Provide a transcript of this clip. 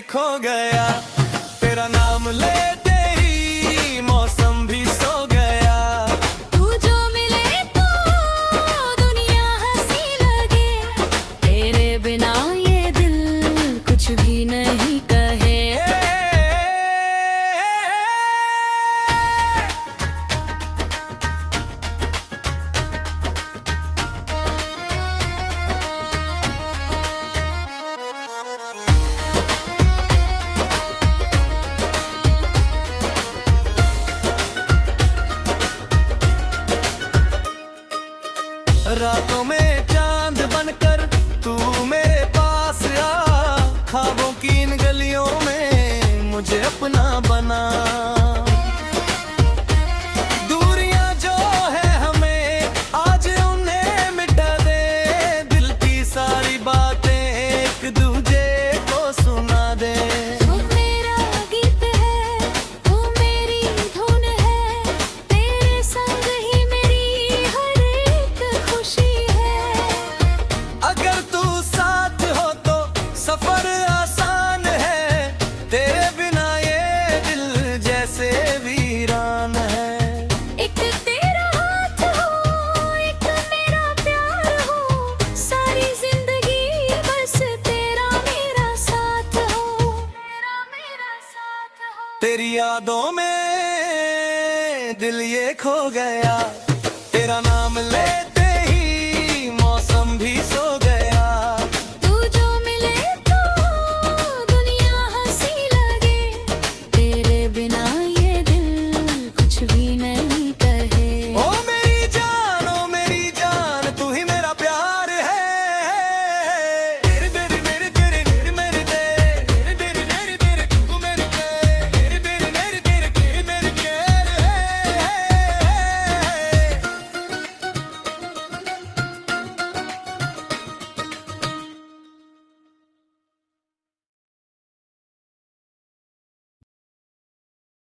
खो गया। तेरा नाम लेते ही मौसम भी सो गया। तू जो मिले तो दुनिया हंसी लगे, तेरे बिना ये दिल कुछ भी नहीं कहे। रातों में चांद बनकर तू मेरे पास आ, ख्वाबों की इन गलियों में मुझे अपना बना। दूरियां जो है हमें आज उन्हें मिटा दे, दिल की सारी बातें एक दूजे को सुना दे। तू मेरा गीत है, तू मेरी धुन है, तेरे संग ही मेरी हर एक खुशी है। अगर तू साथ हो तो सफर आसान है, तेरे बिना ये दिल जैसे वीरान है। एक तेरा हाथ हो, एक मेरा प्यार हो, सारी जिंदगी बस तेरा मेरा साथ हो, तेरा मेरा साथ हो। तेरी यादों में दिल ये खो गया।